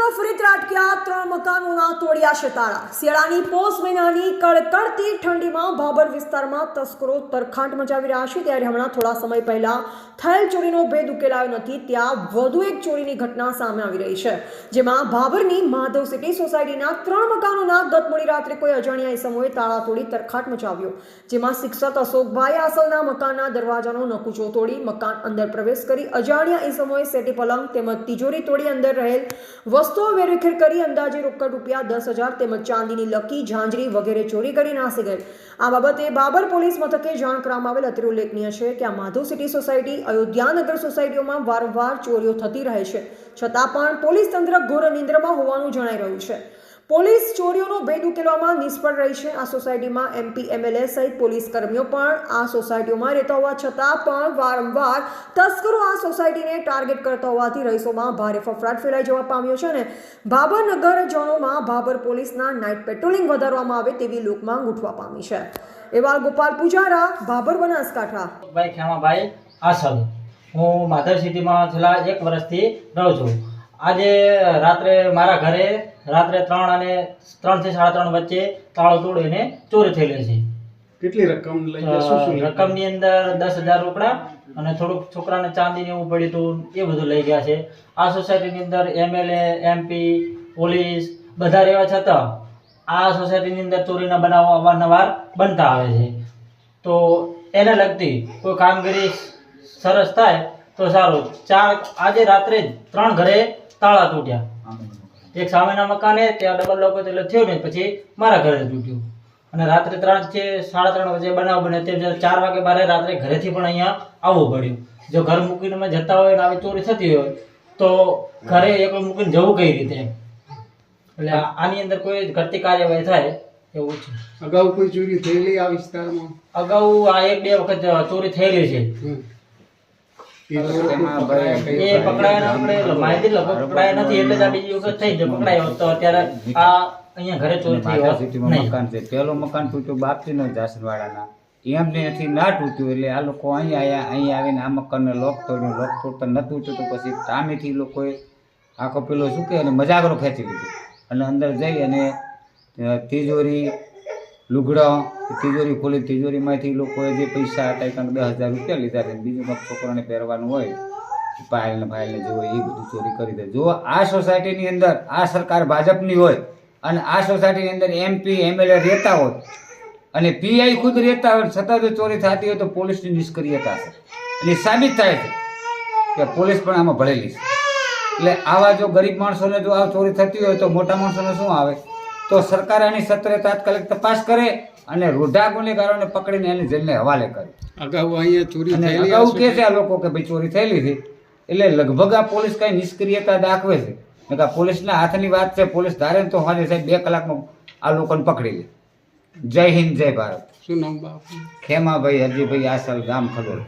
ભાભરમાં ફરી ત્રાટક્યા 3 મકાનોના તોડ્યા છે તાળા। શિયાળાની પોષ મહિનાની કડકડતી ઠંડીમાં ભાભર વિસ્તારમાં તસ્કરો તરખાટ મચાવી રહ્યા છે। ત્યારે હમણાં થોડા સમય પહેલા થયેલ ચોરીનો ભેદ ઉકેલાયો નથી, ત્યાં વધુ એક ચોરીની ઘટના સામે આવી રહી છે, જેમાં ભાભરની માધવ સિટી સોસાયટીના 3 મકાનોના ગત મોડી રાત્રે કોઈ અજાણ્યા ઇસમોએ તાળા તોડી તરખાટ મચાવ્યો, જેમાં શિક્ષક અશોકભાઈ આસલના મકાનના દરવાજાનો નકુચો તોડી મકાન અંદર પ્રવેશ કરી અજાણ્યા ઇસમોએ સેટી પલંગ તેમજ તિજોરી તોડી અંદર રહેલ વસ્તુઓ વેરવિખેર કરી અંદાજે રોકડ રૂપિયા 10,000 તેમજ ચાંદીની લકી ઝાંઝરી વગેરે ચોરી કરી નાસી ગઈ। આ બાબતે બાબર પોલીસ મથકે જાણ કરવામાં આવેલ। અત્રે ઉલ્લેખનીય છે કે આ માધવ સિટી સોસાયટી અયોધ્યાનગર સોસાયટીઓમાં વારંવાર ચોરીઓ થતી રહે છે, છતાં પણ પોલીસ તંત્ર ઘોર નિંદ્રામાં હોવાનું જણાઈ રહ્યું છે। પોલીસ ચોરીઓનો ભેદ ઉકેલવામાં નિષ્ફળ રહી છે। આ સોસાયટીમાં MP MLA સહિત પોલીસ કર્મીઓ પણ આ સોસાયટીઓમાં રહેતા હોવા છતાં પણ વારંવાર તસ્કરો આ સોસાયટીને ટાર્ગેટ કરતા હોવાથી રહીશોમાં ભારે ફફડાટ ફેલાઈ જવા પામ્યો છે અને ભાભર નગરજનોમાં ભાભર પોલીસના નાઇટ પેટ્રોલિંગ વધારવામાં આવે તેવી લોકમાંગ ઉઠવા પામી છે। એવા ગોપાલ પૂજારા, ભાભર, બનાસકાંઠા। ભાઈ ખેમાભાઈ આસલ, હું માધવ સિટીમાં છેલ્લા 1 વર્ષથી રહું છું। આજે રાત્રે મારા ઘરે રાત્રે 3 અને 3 થી 3:30 વચ્ચે તાળો તોડીને ચોરી થયેલી છે। કેટલી રકમ લઈ ગયા? શું રકમની અંદર 10,000 રોકડા અને થોડુંક છોકરાને ચાંદીને એવું પડ્યું હતું એ બધું લઈ ગયા છે। આ સોસાયટીની અંદર MLA MP પોલીસ બધા રહેવા છતાં આ સોસાયટીની અંદર ચોરીના બનાવો અવારનવાર બનતા આવે છે, તો એને લગતી કોઈ કામગીરી સરસ થાય તો સારું। આજે રાત્રે 3 ઘરે તાળા તૂટ્યા, એક સામેના મકાને ત્યાં ડબલ લોક એટલે થયો ને પછી મારા ઘરે તૂટ્યું અને રાત્રે 3 થી 3:30 વચ્ચે બનાવ બને તે 4 વાગે બારે રાત્રે ઘરેથી પણ અહીંયા આવવું પડ્યું। જો ઘર મૂકીને અમે જતા હોય ને આવી ચોરી થતી હોય તો ઘરે એકલું મૂકીને જવું કઈ રીતે? એટલે આની અંદર કોઈ ઘટતી કાર્યવાહી થાય એવું છે। અગાઉ કોઈ ચોરી થયેલી આ વિસ્તારમાં? અગાઉ આ 1-2 વખત ચોરી થયેલી છે। એ પકડાયા આપણે માહિતી પકડાયા નથી એટલે જ આ બીજી વખત થઈ જાય। પકડાયો તો અત્યારે આ અહીંયા ઘરે ચોરી થઈ સિટીમાં મકાન છે, પહેલો મકાન તૂટ્યું બાપજીનો જાસનવાડાના, એમને નથી ના તૂટ્યું એટલે આ લોકો અહીંયા આવીને આ મકાનને લોક તોડ્યું, લોક તોડતા ન તૂટ્યું તો પછી સામેથી લોકોએ આખો પેલો શું કહે અને મજાગરો ખેંચી લીધો અને અંદર જઈ અને તિજોરી લુગડા તિજોરી ખોલી, તિજોરીમાંથી લોકોએ જે પૈસા હતા કંઈક 10,000 રૂપિયા લીધા છે, બીજું કંઈક છોકરાને પહેરવાનું હોય પાયલને ફાયલને જે હોય એ બધું ચોરી કરી દે। જો આ સોસાયટીની અંદર આ સરકાર ભાજપની હોય અને આ સોસાયટીની અંદર MP MLA રહેતા હોય અને PI ખુદ રહેતા હોય છતાં જો ચોરી થતી હોય તો પોલીસની નિષ્ક્રિયતા છે એટલે સાબિત થાય છે કે પોલીસ પણ આમાં ભળેલી છે। એટલે આવા જો ગરીબ માણસોને જો આ ચોરી થતી હોય તો મોટા માણસોને શું આવે તો સરકાર આની સત્રે તાત્કાલિક તપાસ કરે અને રૂઢા ગુનેગારોને પકડીને એની જેલને હવાલે કરે। અગાઉ અહીંયા ચોરી અને થયેલી અગાઉ કહે છે આ લોકો કે ભાઈ ચોરી થયેલી છે એટલે લગભગ આ પોલીસ કઈ નિષ્ક્રિયતા દાખવે છે કે પોલીસના હાથની વાત છે। પોલીસ ધારે તો હાજર સાહેબ 2 કલાકમાં આ લોકોને પકડી લે। જય હિન્દ, જય ભારત। શું નામ બાપુ? ખેમાભાઈ હરજીભાઈ આસલ, ગામ ખડોલ।